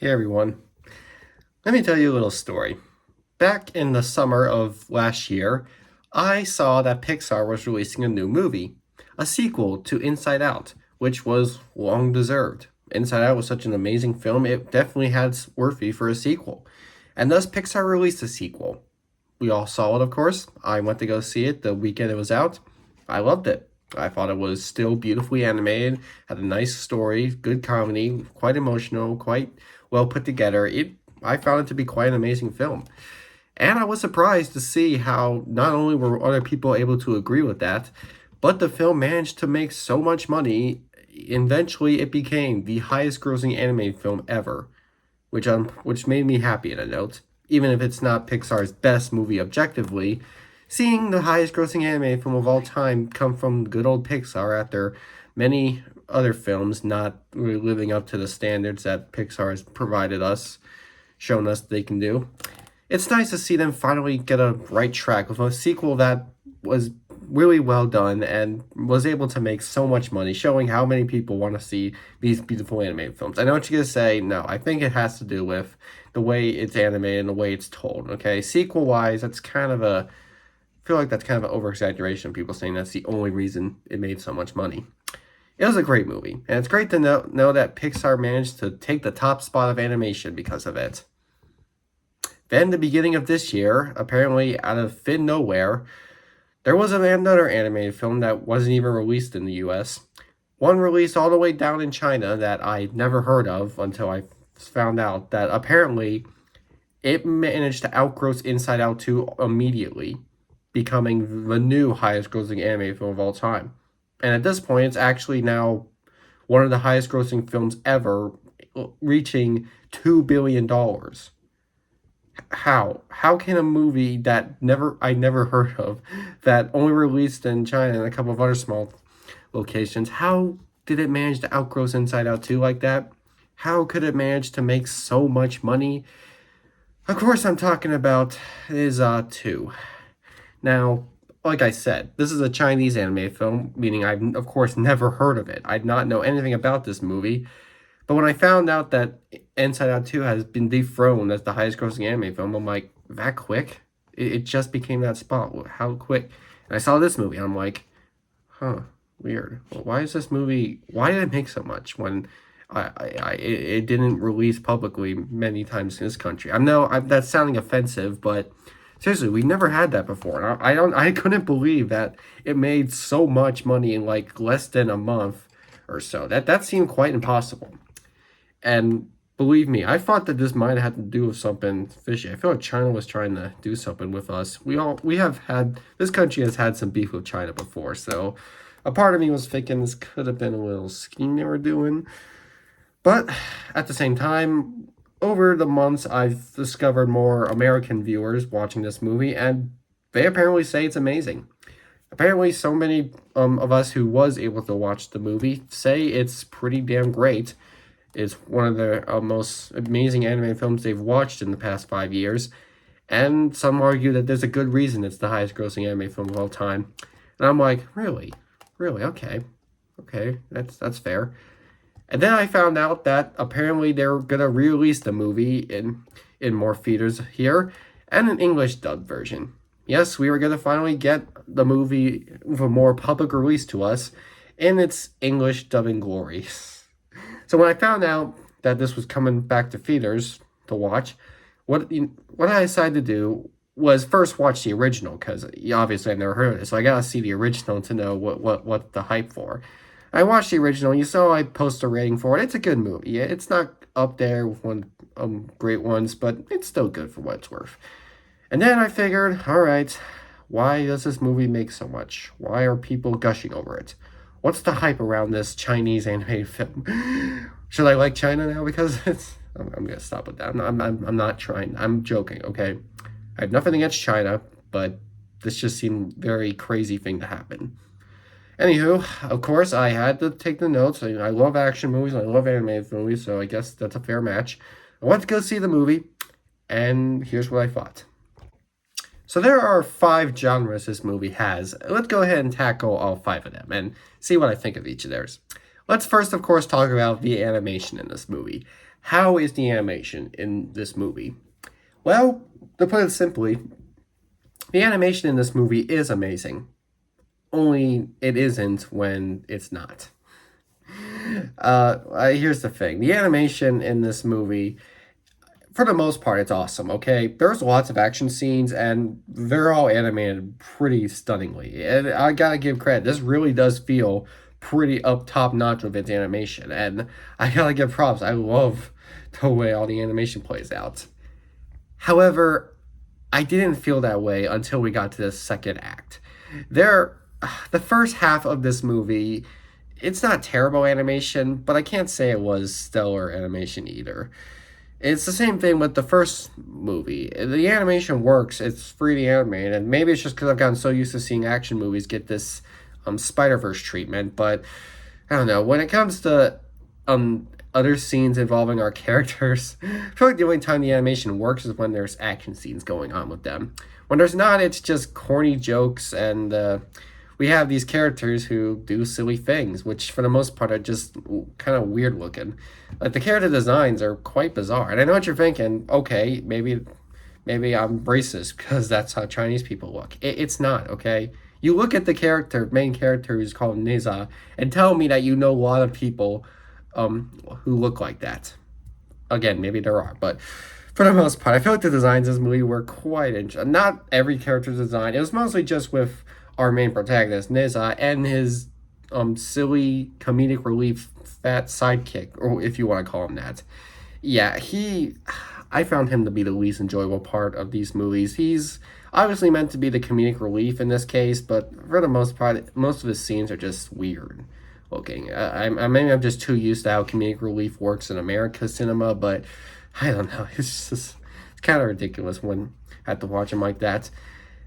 Hey everyone, let me tell you a little story. Back in the summer of last year, I saw that Pixar was releasing a new movie, a sequel to Inside Out, which was long deserved. Inside Out was such an amazing film, it definitely had worthy for a sequel. And thus Pixar released a sequel. We all saw it, of course. I went to go see it the weekend it was out. I loved it. I thought it was still beautifully animated, had a nice story, good comedy, quite emotional, quite well put together. I found it to be quite an amazing film. And I was surprised to see how not only were other people able to agree with that, but the film managed to make so much money. Eventually, it became the highest grossing animated film ever, which made me happy in a note. Even if it's not Pixar's best movie objectively, seeing the highest grossing anime film of all time come from good old Pixar after many other films not really living up to the standards that Pixar has provided us, shown us they can do. It's nice to see them finally get a right track with a sequel that was really well done and was able to make so much money, showing how many people want to see these beautiful animated films. I know what you're going to say. No, I think it has to do with the way it's animated and the way it's told, okay? Sequel-wise, that's kind of a... I feel like that's kind of an over-exaggeration, people saying that's the only reason it made so much money. It was a great movie, and it's great to know that Pixar managed to take the top spot of animation because of it. Then, the beginning of this year, apparently out of thin nowhere, there was another animated film that wasn't even released in the US. One released all the way down in China that I never heard of until I found out that apparently it managed to outgross Inside Out 2 immediately, becoming the new highest grossing anime film of all time. And at this point, it's actually now one of the highest grossing films ever, reaching $2 billion. How can a movie that I never heard of, that only released in China and a couple of other small locations, how did it manage to outgross Inside Out 2 like that? How could it manage to make so much money? Of course, I'm talking about Ne-Zha II. Now, like I said, this is a Chinese anime film, meaning I've, of course, never heard of it. I did not know anything about this movie. But when I found out that Inside Out 2 has been dethroned as the highest grossing anime film, I'm like, that quick? It just became that spot. How quick? And I saw this movie, and I'm like, huh, weird. Well, why is this movie, why did it make so much when it didn't release publicly many times in this country? I know that's sounding offensive, but seriously, we never had that before. And I couldn't believe that it made so much money in like less than a month or so. That seemed quite impossible. And believe me, I thought that this might have to do with something fishy. I feel like China was trying to do something with us. This country has had some beef with China before, so a part of me was thinking this could have been a little scheme they were doing. But at the same time, over the months, I've discovered more American viewers watching this movie, and they apparently say it's amazing. Apparently, so many of us who was able to watch the movie say it's pretty damn great. It's one of the most amazing anime films they've watched in the past 5 years. And some argue that there's a good reason it's the highest grossing anime film of all time. And I'm like, really? Really? Okay. Okay, that's fair. And then I found out that apparently they're gonna re-release the movie in more theaters here, and an English dubbed version. Yes, we were gonna finally get the movie with a more public release to us in its English dubbing glory. So when I found out that this was coming back to theaters to watch, what I decided to do was first watch the original, because obviously I've never heard of it, so I gotta see the original to know what the hype for. I watched the original. You saw I post a rating for it. It's a good movie. Yeah, it's not up there with one great ones, but it's still good for what it's worth. And then I figured, all right, why does this movie make so much? Why are people gushing over it? What's the hype around this Chinese animated film? Should I like China now because it's... I'm gonna stop with that. I'm not trying. I'm joking, okay? I have nothing against China, but this just seemed very crazy thing to happen. Anywho, of course, I had to take the notes. I love action movies. I love animated movies, so I guess that's a fair match. I went to go see the movie, and here's what I thought. So there are 5 genres this movie has. Let's go ahead and tackle all 5 of them and see what I think of each of theirs. Let's first, of course, talk about the animation in this movie. How is the animation in this movie? Well, to put it simply, the animation in this movie is amazing. Only it isn't when it's not. Here's the thing. The animation in this movie, for the most part, it's awesome, okay? There's lots of action scenes, and they're all animated pretty stunningly. And I gotta give credit. This really does feel pretty up top notch with its animation. And I gotta give props. I love the way all the animation plays out. However, I didn't feel that way until we got to the second act. There, the first half of this movie, it's not terrible animation, but I can't say it was stellar animation either. It's the same thing with the first movie. The animation works, it's 3D animated, and maybe it's just because I've gotten so used to seeing action movies get this Spider-Verse treatment, but I don't know. When it comes to other scenes involving our characters, I feel like the only time the animation works is when there's action scenes going on with them. When there's not, it's just corny jokes, and we have these characters who do silly things, which for the most part are just kind of weird looking. Like the character designs are quite bizarre, and I know what you're thinking. Okay, maybe I'm racist because that's how Chinese people look. It's not, okay? You look at the main character who's called Ne-Zha, and tell me that you know a lot of people who look like that. Again, maybe there are, but for the most part, I feel like the designs in this movie were quite interesting. Not every character's design. It was mostly just with our main protagonist, Ne-Zha, and his silly comedic relief fat sidekick, or if you want to call him that. Yeah, I found him to be the least enjoyable part of these movies. He's obviously meant to be the comedic relief in this case, but for the most part, most of his scenes are just weird looking. Maybe I'm just too used to how comedic relief works in American cinema, but I don't know. It's kind of ridiculous when I have to watch him like that.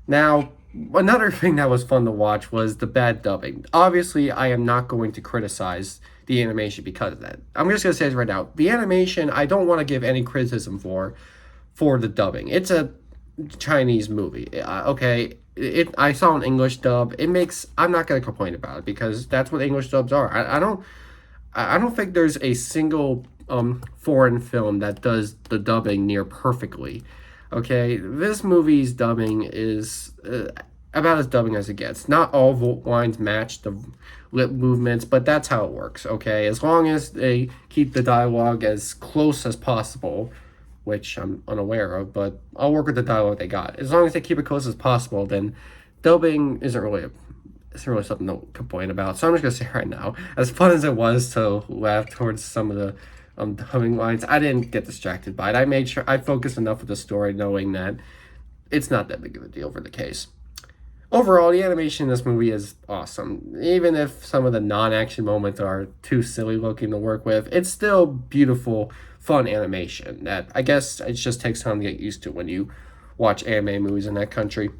Now, another thing that was fun to watch was the bad dubbing. Obviously, I am not going to criticize the animation because of that. I'm just going to say this right now. The animation, I don't want to give any criticism for the dubbing. It's a Chinese movie. Okay, I saw an English dub. I'm not going to complain about it because that's what English dubs are. I don't think there's a single foreign film that does the dubbing near perfectly. Okay, this movie's dubbing is about as dubbing as it gets. Not all lines match the lip movements, but that's how it works, okay? As long as they keep the dialogue as close as possible, which I'm unaware of, but I'll work with the dialogue they got. As long as they keep it close as possible, then dubbing isn't really something to complain about. So I'm just gonna say right now, as fun as it was to laugh towards some of the dubbing lines, I didn't get distracted by it. I made sure I focused enough with the story, knowing that it's not that big of a deal for the case. Overall, the animation in this movie is awesome. Even if some of the non-action moments are too silly looking to work with, it's still beautiful, fun animation that I guess it just takes time to get used to when you watch anime movies in that country.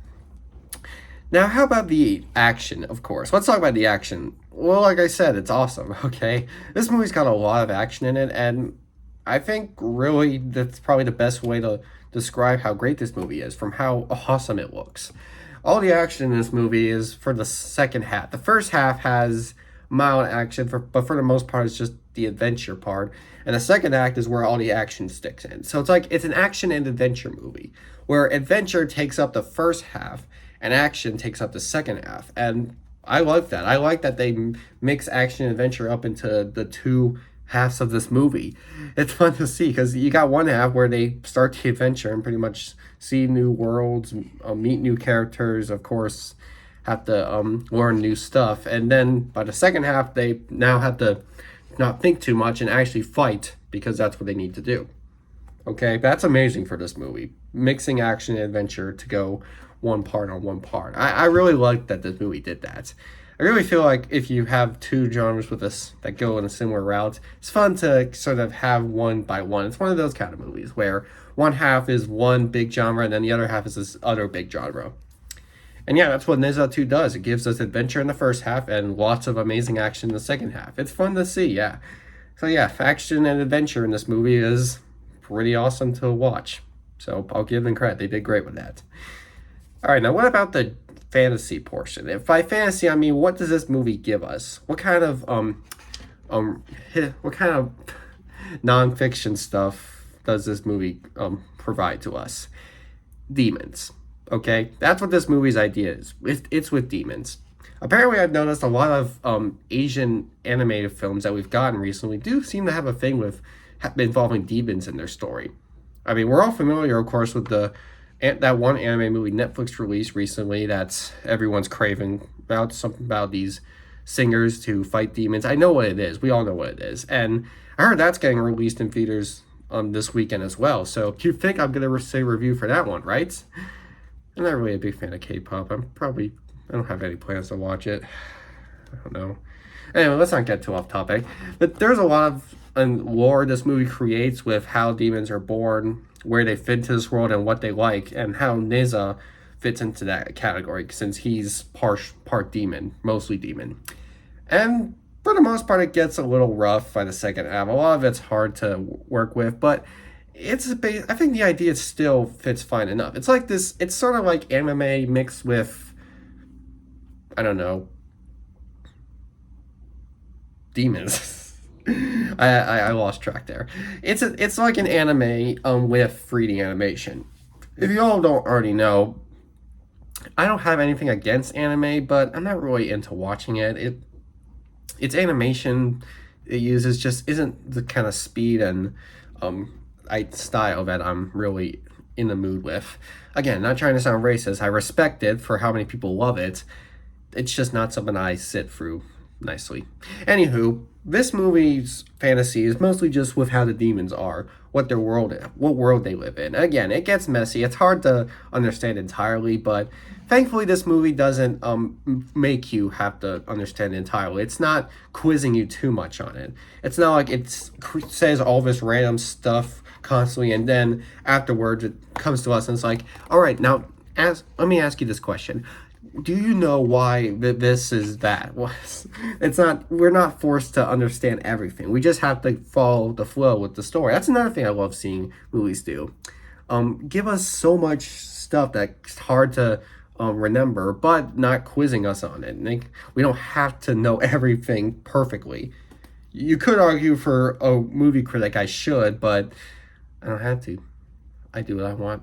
Now, how about the action, of course? Let's talk about the action. Well, like I said, it's awesome, okay? This movie's got a lot of action in it, and I think really that's probably the best way to describe how great this movie is, from how awesome it looks. All the action in this movie is for the second half. The first half has mild action, but for the most part, it's just the adventure part. And the second act is where all the action sticks in. So it's an action and adventure movie, where adventure takes up the first half, and action takes up the second half. And I like that. I like that they mix action and adventure up into the two halves of this movie. It's fun to see because you got one half where they start the adventure and pretty much see new worlds, meet new characters, of course, have to learn new stuff. And then by the second half, they now have to not think too much and actually fight because that's what they need to do. Okay, that's amazing for this movie. Mixing action and adventure to go one part on one part. I really like that this movie did that. I really feel like if you have two genres with us that go in a similar route, it's fun to sort of have one by one. It's one of those kind of movies where one half is one big genre and then the other half is this other big genre. And yeah, that's what Ne-Zha II does. It gives us adventure in the first half and lots of amazing action in the second half. It's fun to see, yeah. So yeah, action and adventure in this movie is pretty awesome to watch. So I'll give them credit. They did great with that. All right, now what about the fantasy portion? If by fantasy I mean, what does this movie give us? What kind of nonfiction stuff does this movie provide to us? Demons. Okay, that's what this movie's idea is. It's with demons. Apparently, I've noticed a lot of Asian animated films that we've gotten recently do seem to have a thing with involving demons in their story. I mean, we're all familiar, of course, with that one anime movie Netflix released recently that's everyone's craving about, something about these singers to fight demons. I know what it is. We all know what it is. And I heard that's getting released in theaters this weekend as well. So you think I'm going to say review for that one, right? I'm not really a big fan of K-pop. I don't have any plans to watch it. I don't know. Anyway, let's not get too off topic. But there's a lot of lore this movie creates with how demons are born, where they fit into this world, and what they like, and how Ne-Zha fits into that category since he's part demon, mostly demon. And for the most part, it gets a little rough by the second half. A lot of it's hard to work with, but I think the idea still fits fine enough. It's like this. It's sort of like anime mixed with, I don't know, demons. I lost track there. It's like an anime with 3D animation. If you all don't already know, I don't have anything against anime, but I'm not really into watching it. Its animation it uses just isn't the kind of speed and style that I'm really in the mood with. Again, not trying to sound racist. I respect it for how many people love it. It's just not something I sit through nicely. Anywho, this movie's fantasy is mostly just with how the demons are, what world they live in. Again, it gets messy. It's hard to understand entirely, but thankfully this movie doesn't make you have to understand it entirely. It's not quizzing you too much on it. It's not like it says all this random stuff constantly, and then afterwards it comes to us and it's like, all right, now let me ask you this question. Do you know why this is that? It's not. We're not forced to understand everything. We just have to follow the flow with the story. That's another thing I love seeing movies do. Give us so much stuff that's hard to remember, but not quizzing us on it. Like, we don't have to know everything perfectly. You could argue for a movie critic I should, but I don't have to. I do what I want.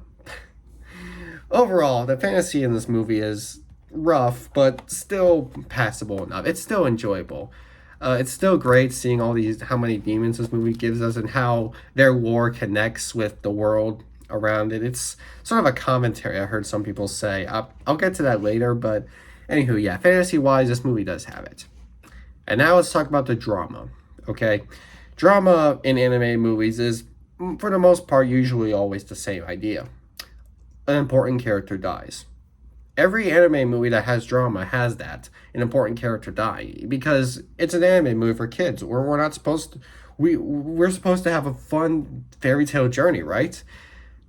Overall, the fantasy in this movie is rough, but still passable enough. It's still enjoyable. It's still great seeing how many demons this movie gives us and how their lore connects with the world around it. It's sort of a commentary, I heard some people say. I'll get to that later, but anywho, yeah, fantasy-wise, this movie does have it. And now let's talk about the drama, okay? Drama in anime movies is, for the most part, usually always the same idea. An important character dies. Every anime movie that has drama has that, an important character die, because it's an anime movie for kids. We're not supposed to, we're supposed to have a fun fairy tale journey, right?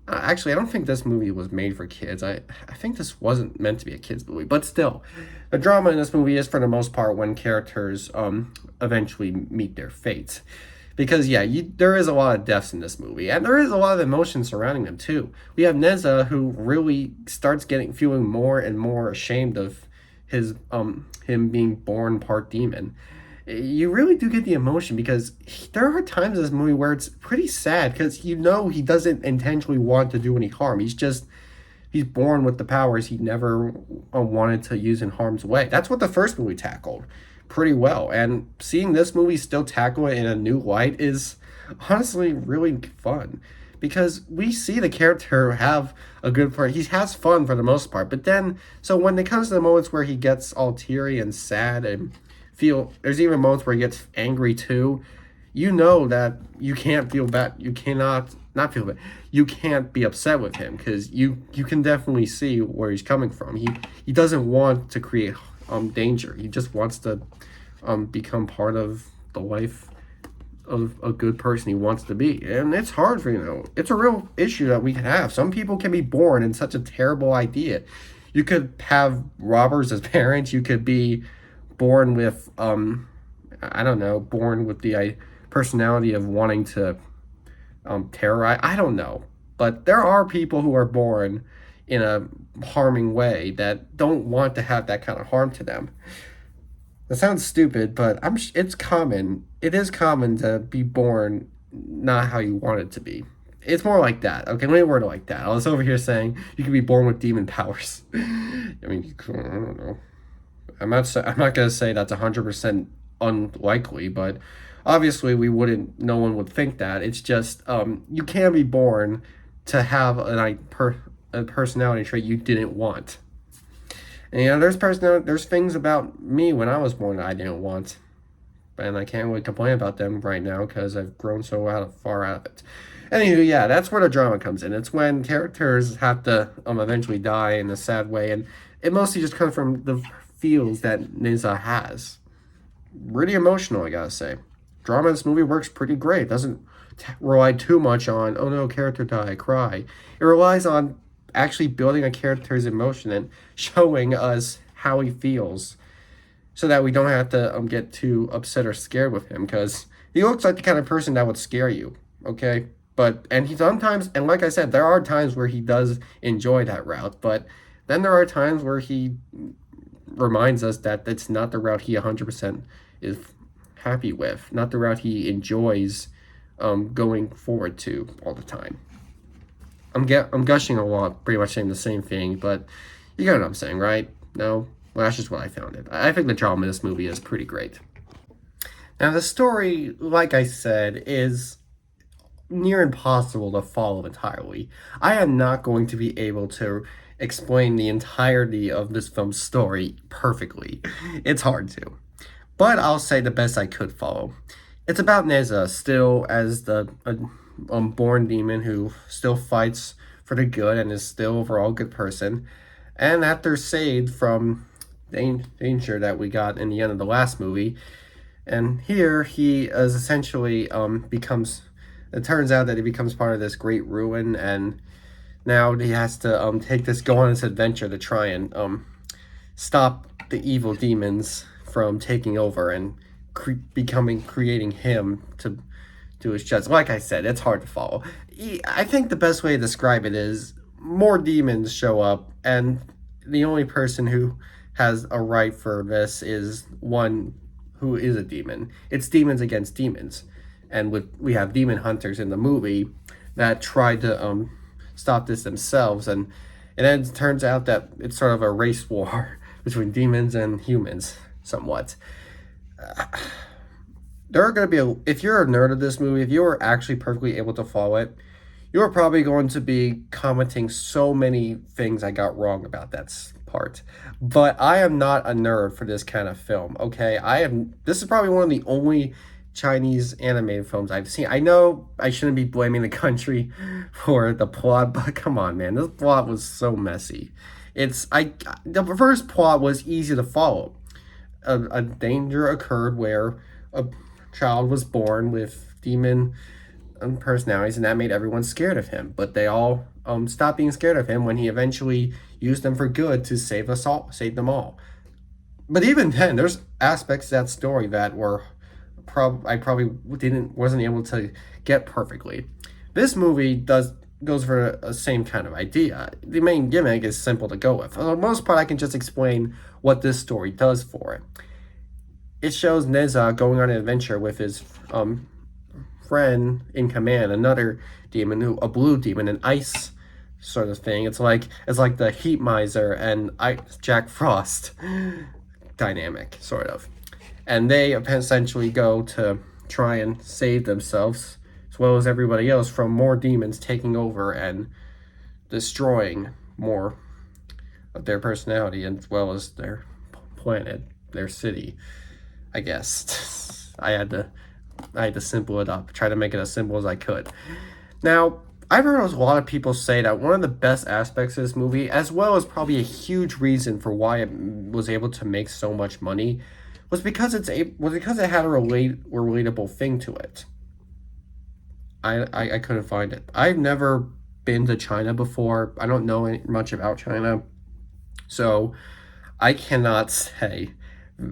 Actually, I don't think this movie was made for kids. I think this wasn't meant to be a kids movie, but still, the drama in this movie is for the most part when characters eventually meet their fate. Because, yeah, there is a lot of deaths in this movie, and there is a lot of emotion surrounding them, too. We have Ne-Zha, who really starts feeling more and more ashamed of him being born part demon. You really do get the emotion, because there are times in this movie where it's pretty sad, because he doesn't intentionally want to do any harm. He's born with the powers he never wanted to use in harm's way. That's what the first movie tackled pretty well, and seeing this movie still tackle it in a new light is honestly really fun, because we see the character have a good part. He has fun for the most part, but then so when it comes to the moments where he gets all teary and sad and there's even moments where he gets angry too, you know that you can't feel bad. You cannot not feel bad. You can't be upset with him, because you can definitely see where he's coming from. He doesn't want to create danger. He just wants to become part of the life of a good person he wants to be. And it's hard for, it's a real issue that we can have. Some people can be born in such a terrible idea. You could have robbers as parents. You could be born with, I don't know, born with the personality of wanting to terrorize. I don't know. But there are people who are born in a harming way that don't want to have that kind of harm to them. That sounds stupid, but it's common. It is common to be born not how you want it to be. It's more like that. Okay, let me word it like that. I was over here saying you could be born with demon powers. I mean, I don't know. I'm not gonna say that's 100% unlikely, but obviously we wouldn't. No one would think that. It's just you can be born to have a personality trait you didn't want. And there's things about me when I was born that I didn't want, and I can't really complain about them right now because I've grown so far out of it. Anywho, yeah, that's where the drama comes in. It's when characters have to eventually die in a sad way, and it mostly just comes from the feels that Ne-Zha has. Really emotional, I gotta say. Drama in this movie works pretty great. It doesn't rely too much on, oh no, character die, cry. It relies on actually building a character's emotion and showing us how he feels, so that we don't have to get too upset or scared with him, because he looks like the kind of person that would scare you, okay? And he sometimes, and like I said, there are times where he does enjoy that route, but then there are times where he reminds us that it's not the route he 100% is happy with, not the route he enjoys going forward to all the time. I'm gushing a lot, pretty much saying the same thing, but you get what I'm saying, right? No? Well, that's just what I found it. I think the drama in this movie is pretty great. Now, the story, like I said, is near impossible to follow entirely. I am not going to be able to explain the entirety of this film's story perfectly. It's hard to. But I'll say the best I could follow. It's about Ne-Zha, still as the born demon who still fights for the good and is still overall a good person. And after saved from danger that we got in the end of the last movie, and here he is essentially becomes, it turns out that he becomes part of this great ruin, and now he has to go on this adventure to try and stop the evil demons from taking over and creating him to do his justice. Like I said, it's hard to follow. I think the best way to describe it is more demons show up, and the only person who has a right for this is one who is a demon. It's demons against demons. And we have demon hunters in the movie that try to stop this themselves, and then it turns out that it's sort of a race war between demons and humans, somewhat. There are going to be if you're a nerd of this movie, if you are actually perfectly able to follow it, you're probably going to be commenting so many things I got wrong about that part. But I am not a nerd for this kind of film, okay? This is probably one of the only Chinese animated films I've seen. I know I shouldn't be blaming the country for the plot, but come on, man. This plot was so messy. The first plot was easy to follow. A danger occurred where a child was born with demon personalities, and that made everyone scared of him. But they all stopped being scared of him when he eventually used them for good to save them all. But even then, there's aspects of that story that were I probably wasn't able to get perfectly. This movie goes for the same kind of idea. The main gimmick is simple to go with. For the most part, I can just explain what this story does for it. It shows Ne-Zha going on an adventure with his friend in command, another demon, a blue demon, an ice sort of thing. It's like the Heat Miser and Jack Frost dynamic, sort of. And they essentially go to try and save themselves, as well as everybody else, from more demons taking over and destroying more of their personality, as well as their planet, their city, I guess. I had to simple it up, try to make it as simple as I could. Now, I've heard a lot of people say that one of the best aspects of this movie, as well as probably a huge reason for why it was able to make so much money, was because it had a relatable thing to it. I couldn't find it. I've never been to China before. I don't know much about China, so I cannot say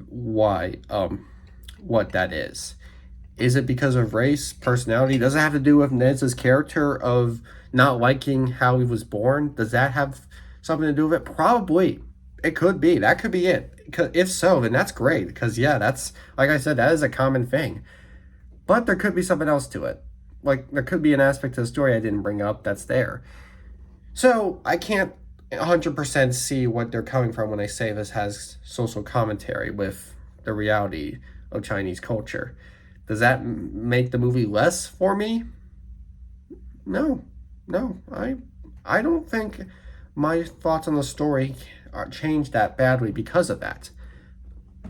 why what that is. Is it because of race, personality? Does it have to do with Ne-Zha's character of not liking how he was born? Does that have something to do with it? Probably. It could be. That could be it. If so, then that's great. Because, yeah, that's, like I said, that is a common thing. But there could be something else to it. like there could be an aspect to the story I didn't bring up that's there. So I can't 100% see what they're coming from when they say this has social commentary with the reality of Chinese culture. Does that make the movie less for me? No, no. I don't think my thoughts on the story are changed that badly because of that.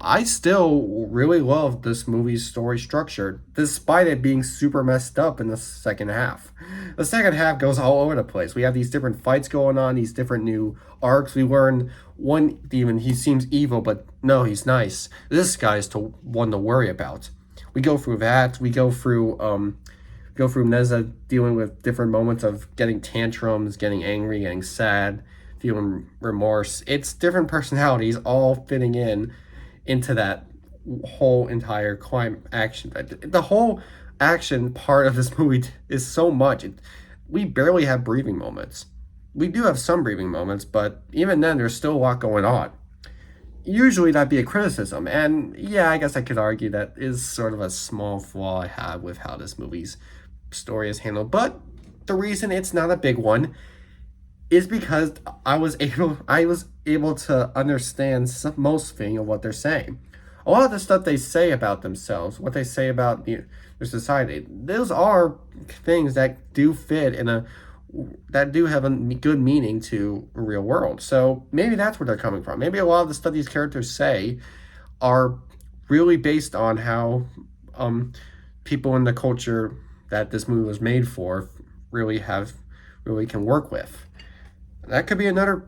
I still really love this movie's story structure, despite it being super messed up in the second half. The second half goes all over the place. We have these different fights going on, these different new arcs. We learn one demon, he seems evil, but no, he's nice. This guy's to one to worry about. We go through that. We go through Ne-Zha dealing with different moments of getting tantrums, getting angry, getting sad, feeling remorse. It's different personalities all fitting into that whole entire climb action. The whole action part of this movie is so much. We barely have breathing moments. We do have some breathing moments, but even then, there's still a lot going on. Usually that'd be a criticism, and yeah, I guess I could argue that is sort of a small flaw I have with how this movie's story is handled. But the reason it's not a big one is because I was able to understand most thing of what they're saying. A lot of the stuff they say about themselves, what they say about their society, those are things that do fit that do have a good meaning to a real world. So maybe that's where they're coming from. Maybe a lot of the stuff these characters say are really based on how people in the culture that this movie was made for really can work with. That could be another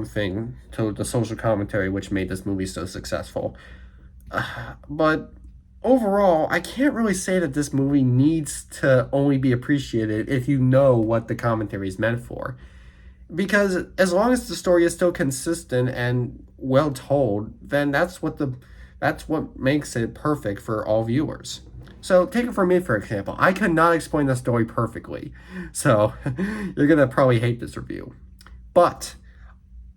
thing to the social commentary which made this movie so successful. But overall, I can't really say that this movie needs to only be appreciated if you know what the commentary is meant for. Because as long as the story is still consistent and well told, then that's what makes it perfect for all viewers. So take it from me, for example. I could not explain the story perfectly. So you're going to probably hate this review. But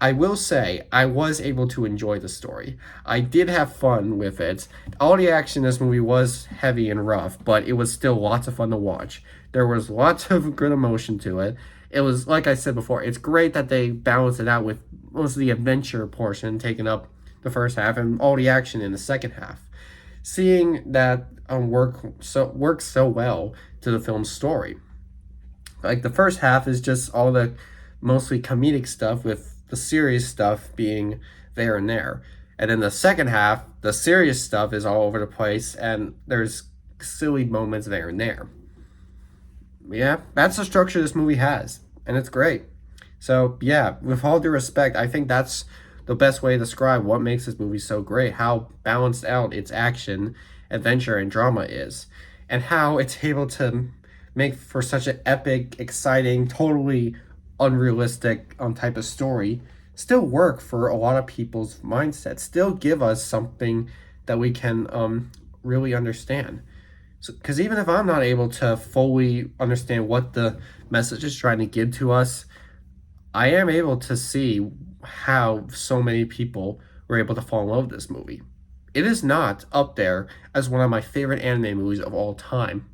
I will say I was able to enjoy the story. I did have fun with it. All the action in this movie was heavy and rough, but it was still lots of fun to watch. There was lots of good emotion to it. It was, like I said before, it's great that they balanced it out with most of the adventure portion taking up the first half and all the action in the second half. Seeing that works so well to the film's story. Like the first half is just all the mostly comedic stuff with the serious stuff being there and there. And then the second half, the serious stuff is all over the place and there's silly moments there and there. Yeah, that's the structure this movie has, and it's great. So yeah, with all due respect, I think that's the best way to describe what makes this movie so great, how balanced out its action, adventure, and drama is, and how it's able to make for such an epic, exciting, totally unrealistic type of story still work for a lot of people's mindset, still give us something that we can really understand. Because even if I'm not able to fully understand what the message is trying to give to us, I am able to see how so many people were able to fall in love with this movie. It is not up there as one of my favorite anime movies of all time.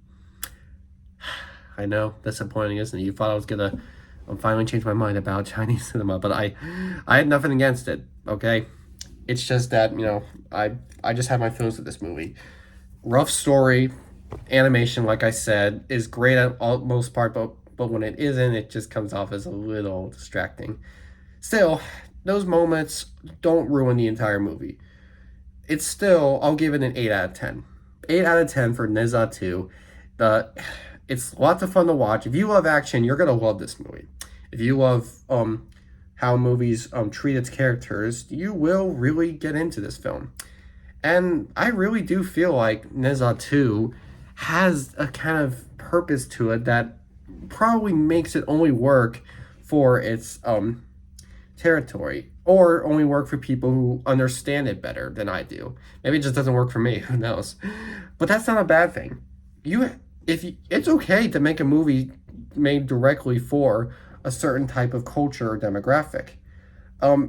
I know, disappointing, isn't it? You thought I was gonna finally change my mind about Chinese cinema, but I had nothing against it, okay? It's just that, I just have my feelings with this movie. Rough story, animation, like I said, is great at most part, but when it isn't, it just comes off as a little distracting. Still, those moments don't ruin the entire movie. It's still, I'll give it an 8 out of 10. 8 out of 10 for Ne-Zha II. It's lots of fun to watch. If you love action, you're going to love this movie. If you love how movies treat its characters, you will really get into this film. And I really do feel like Ne-Zha II has a kind of purpose to it that probably makes it only work for its territory, or only work for people who understand it better than I do. Maybe it just doesn't work for me, who knows. But that's not a bad thing. It's okay to make a movie made directly for a certain type of culture or demographic. But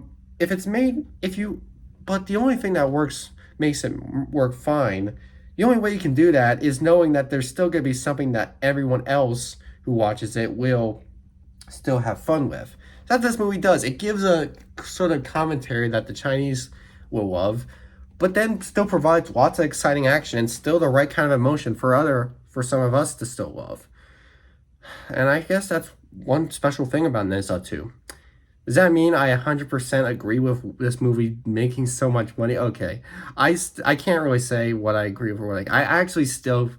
the only thing that makes it work fine The only way you can do that is knowing that there's still going to be something that everyone else who watches it will still have fun with. That's what this movie does. It gives a sort of commentary that the Chinese will love, but then still provides lots of exciting action and still the right kind of emotion for some of us to still love. And I guess that's one special thing about Ne-Zha II. Does that mean I 100% agree with this movie making so much money? Okay. I can't really say what I agree with or what I actually still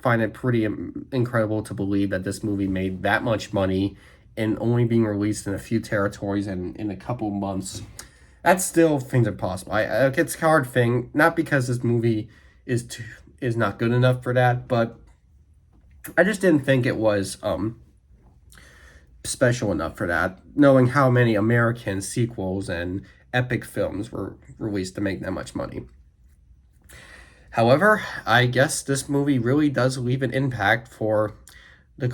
find it pretty incredible to believe that this movie made that much money and only being released in a few territories and in a couple months. That's still things impossible. It's a hard thing, not because this movie is not good enough for that, but I just didn't think it was special enough for that, knowing how many American sequels and epic films were released to make that much money. However, I guess this movie really does leave an impact for the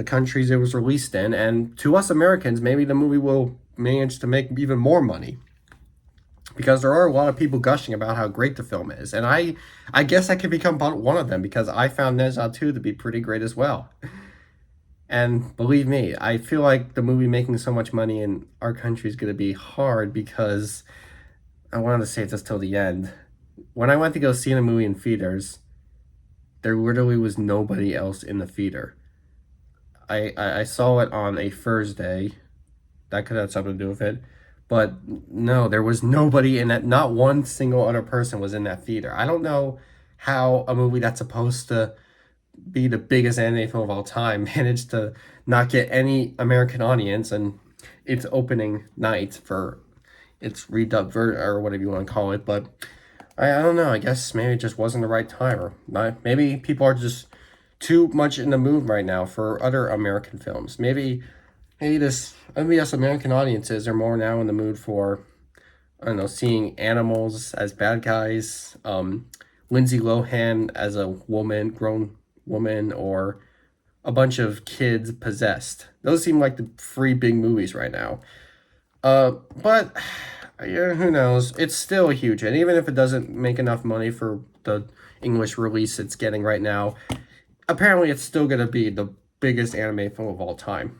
countries it was released in, and to us Americans, maybe the movie will manage to make even more money. Because there are a lot of people gushing about how great the film is, and I guess I could become one of them because I found Ne-Zha II to be pretty great as well. And believe me, I feel like the movie making so much money in our country is going to be hard because I wanted to save this till the end. When I went to go see a movie in theaters, there literally was nobody else in the theater. I saw it on a Thursday. That could have something to do with it. But no, there was nobody in that. Not one single other person was in that theater. I don't know how a movie that's supposed to be the biggest anime film of all time managed to not get any American audience and its opening night for its redubbed version or whatever you want to call it. But I don't know. I guess maybe it just wasn't the right time, or not. Maybe people are just too much in the mood right now for other American films. Maybe us American audiences are more now in the mood for, I don't know, seeing animals as bad guys, Lindsay Lohan as a grown woman, or a bunch of kids possessed. Those seem like the three big movies right now. But yeah, who knows? It's still a huge hit, even if it doesn't make enough money for the English release it's getting right now. Apparently, it's still gonna be the biggest anime film of all time.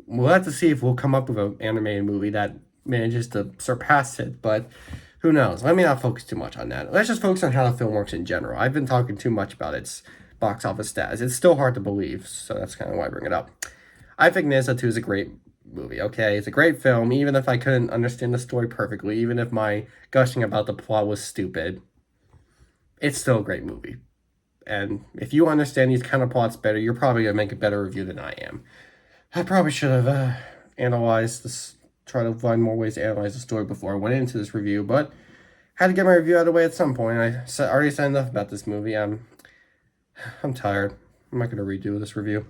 We'll have to see if we'll come up with an animated movie that manages to surpass it, but who knows? Let me not focus too much on that. Let's just focus on how the film works in general. I've been talking too much about its box office status. It's still hard to believe, so that's kind of why I bring it up. I think Ne-Zha II is a great movie, okay? It's a great film, even if I couldn't understand the story perfectly, even if my gushing about the plot was stupid. It's still a great movie. And if you understand these kind of plots better, you're probably going to make a better review than I am. I probably should have analyzed this, try to find more ways to analyze the story before I went into this review, but had to get my review out of the way at some point. Already said enough about this movie. I'm tired. I'm not going to redo this review.